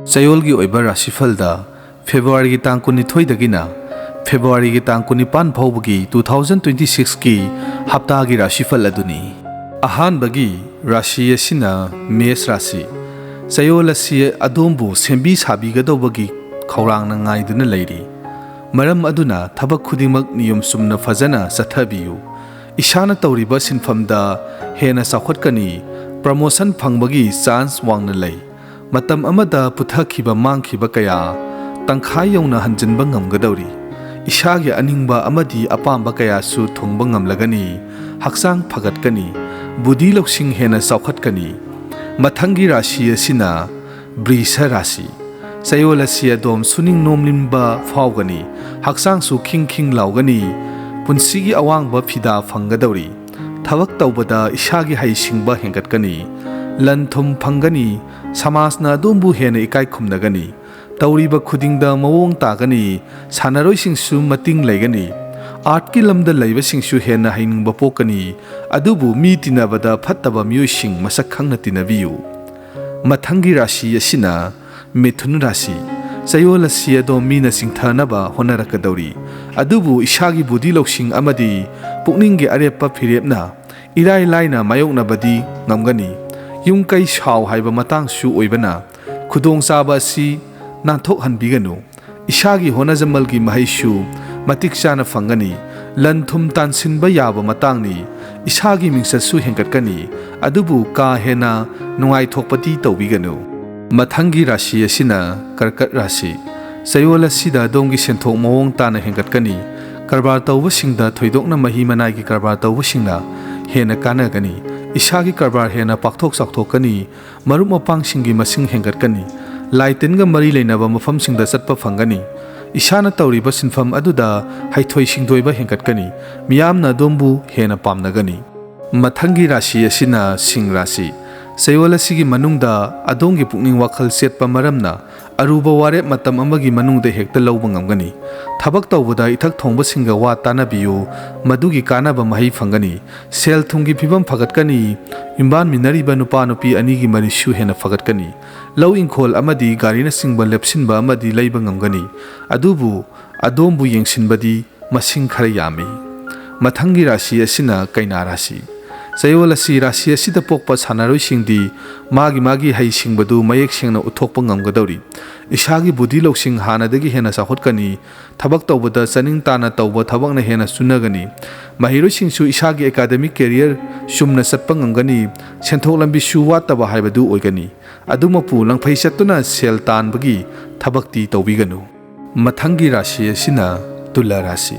Chayol gi Oiba Rashifal da February gi tang 12 dagina February gi tang 19 phawbagi 2026 ki hapta gi Rashifal aduni ahan bagi rashi asina mes rashi Chayol asi adombu sembi sabi gadobagi khawrang na ngai duna leiri maram aduna thabak khudimak niyom sumna fazana sathabiyu ishana tawriba sinfamda hena sakhotkani promotion phangbagi chance wangna lei matam amada puthakhiba mangkhiba kaya tangkhai yauna hanjinba ngamgadawri ishagi aningba amadi apamba kaya su thongba ngamlagani haksang phaгаtkani budi loksing hena saukhatkani mathangi rashi asina brisa rashi Chayol asi adom suning nomlimba phawgani haksang su khing laugani punsigi awangba phida phanggadawri thabak tawbada ishagi haisingba hengatkani lanthum phangani samasna adumbu hena ikai khumnagani tawriba khudingda mawong tagani sanaroi singsu mating laigani art ki lamda laiba singsu hena hainingba pokani adubu mi tinabada phattaba miyoi sing masak khangna tinabiyu mathangi rashi asina mithun rashi Chayol asi adom mina singthanaba honarakadawri adubu ishagi budi loksing amadi pukninggi arepa phirepna irai laina mayoknabadi ngamgani yungkai shaw haiba matang su oibana khudong saba si nanthok hanbiganu ishagi honajamalgi mahaisu matik chana fangani lanthum tansinba yaba matangni ishagi mingsasu hengatkani adubu ka hena nungai thokpati tawbiganu mathangi rashi asina karkat rashi Chayol asida dongi senthok mawong tana hengatkani karbar tawba singda thoidokna mahi manai gi karbar tawba singna hena kanagani ishagi karbar hena pakthok sakthokani marup mapang singi masing hengatkani laitinga mari leinaba mafam singda satpa phangani ishana tawriba sinfam aduda haithoi singdoiba hengatkani miyamna dombu hena pamnagani mathangi rashi asina sing rashi Chayol asigi manungda adongi pukning wakhal setpa maramna aruba ware matam amagi manungda hekta lawba ngamgani thabak tawbada ithak thongba singa wa tanabiyu madugi kanaba mahi phangani sel thungi phibam phagatkani imban minariba nupa nupi anigi marishu hena phagatkani law inkhol amadi garina singba lepsinba amadi leiba ngamgani adubu adombu yengsinbadi masing khara yami mathangi rashi asina kaina rashi Chayol asi rashi asida pokpa sanaroi singdi magi hai singbadu mayek sengna uthokpa ngamgadawri ishagi budi loksing hanadagi hena sakhotkani thabak tawbada chaning tana tawba thabakna hena sunagani mahiroi singsu ishagi academic career sumna satpa ngamgani senthok lambi su wataba haibadu oigani adumapu langphai chatuna sel tanbagi thabakti tawbiganu mathangi rashi asina tula rashi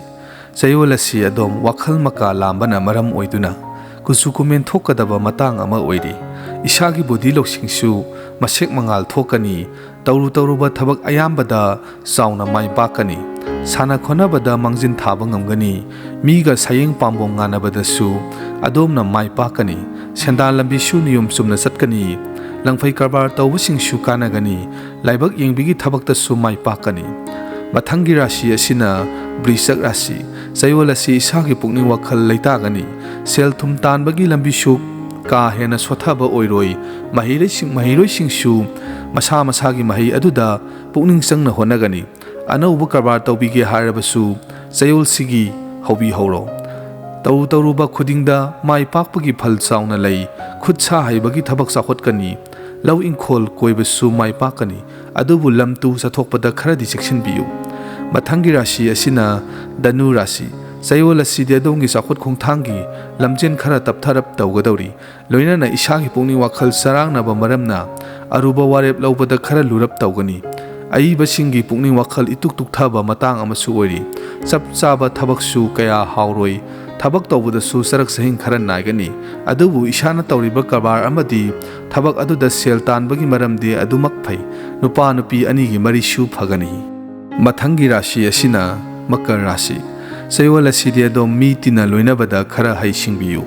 Chayol asi adom wakhal maka lambana maram oiduna kusu kumen thokadaba matang ama oiri ishagi bodi loksingsu masek mangal thokani tawruba thabak ayambada sauna mai pakani sana khonabada mangjin thaba ngamgani miga sayeng pambong nganabada su adomna mai pakani sendal lambi su niyum sumna satkani langphai karbar tawbusingsu kanagani laibak yengbigi thabakta su mai pakani mathangi rashi asina brisak rashi Chayol asi ishagi pukning wakhal leitagani sel thum tanbagi lambi suk ka hena sothaba oiroi mahiroi singsu masagi mahi aduda pukning sangna honagani anauba karbar tawbige harabasu Chayol sigi hobi horo tawruba khudingda mai pakpagi phal chauna lei khutsa haibagi thabak sakhotkani law inkhol koibasu mai pakani adubu lamtu sathokpada kharadi cheksinbiyu mathangi rashi asina danu rashi Chayol asidi adongi sakhot khongthangi lamjen khara taptharap tawgadawri loinana ishagi pukning wakhal sarangnaba maramna aruba warep lawbada khara lurap tawgani aiba singi pukning wakhal ituk tukthaba matang amasu oiri chap chaba thabaksu kaya hauroi thabak tawbada su sarak sahin khara naigani adubu ishana tawriba karbar amadi thabak aduda sel tanbagi maramde adumak phai nupa nupi anigi marisu phagani mathangi rashi asina makar rashi Chayol asidi adom mi tina loinabada khara haisingbiyu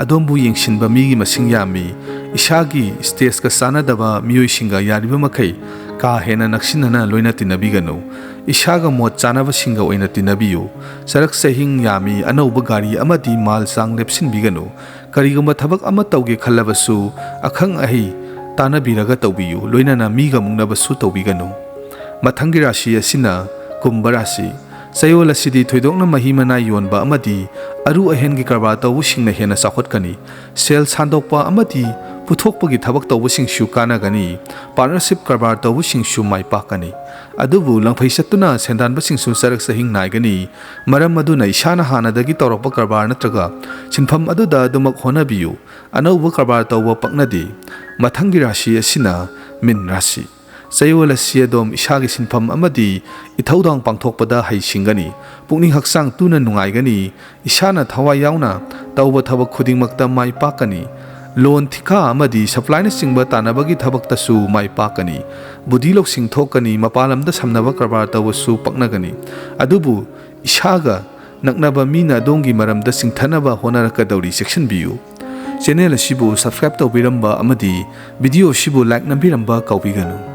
adombu yengsinba migi masing yami ishagi stage ka sanadaba miyoi singa yariba makai ka hena naksinana loina tinabiganu ishaga mot chanaba singa oina tinabiyu sarak sahing yami anauba gari amadi mal sang lepsin biganu karigumba thabak ama tawge khallabasu akhang ahi तानबीरगा तौबियु लोइनाना मीगा मुंगनाबसु तौबिगनु मथंगी राशि असिना कुंभ राशि चयोल असिदि थोइदोकना मही मना योनबा अमदि अरु अहेनगी करबा तौबुसिंगना हेना साखोटकनी cell सांदोकपा अमदि पुथोकपगी थबक तौबुसिंगसु कानागनी partnership करबार तौबुसिंगसु माइपाकनी अदुबु लंफै चत्तुना सेंदानबसिंगसु सरक सहिंग नायगनी मरम अदुना इशाना हानादगी तौरप करबार नत्रगा सिनफम अदुदा दुमक होनाबियु अनौब करबार तौब पक्नदि मथंगी राशि असिना मिन राशि चयोल असि अदोम इसागी सिनफम अमदि इथौदांग पांथोकपदा हैसिंगनी पुक्निंग हक्सांग तुना नुंगाइगनी इसाना थवा यावना तौब थबक खुदिंगमक्ता माइपाकनी लोन थिका अमदि सप्लाइना सिंगब तानबगी थबक्तसु माइपाकनी बुद्धि लौसिंग थोकनी मपालमदा समनब करबार तवसु पक्नगनी अदुबु इसागा नकनबा मीना दोंगी मरमदा सिंथनबा होनरकदौरी सेक्शन बियु चैनल असिबु सब्सक्राइब तौबिरंबा अमदि वीडियो असिबु लाइक नंबिरंबा कौबिगनु।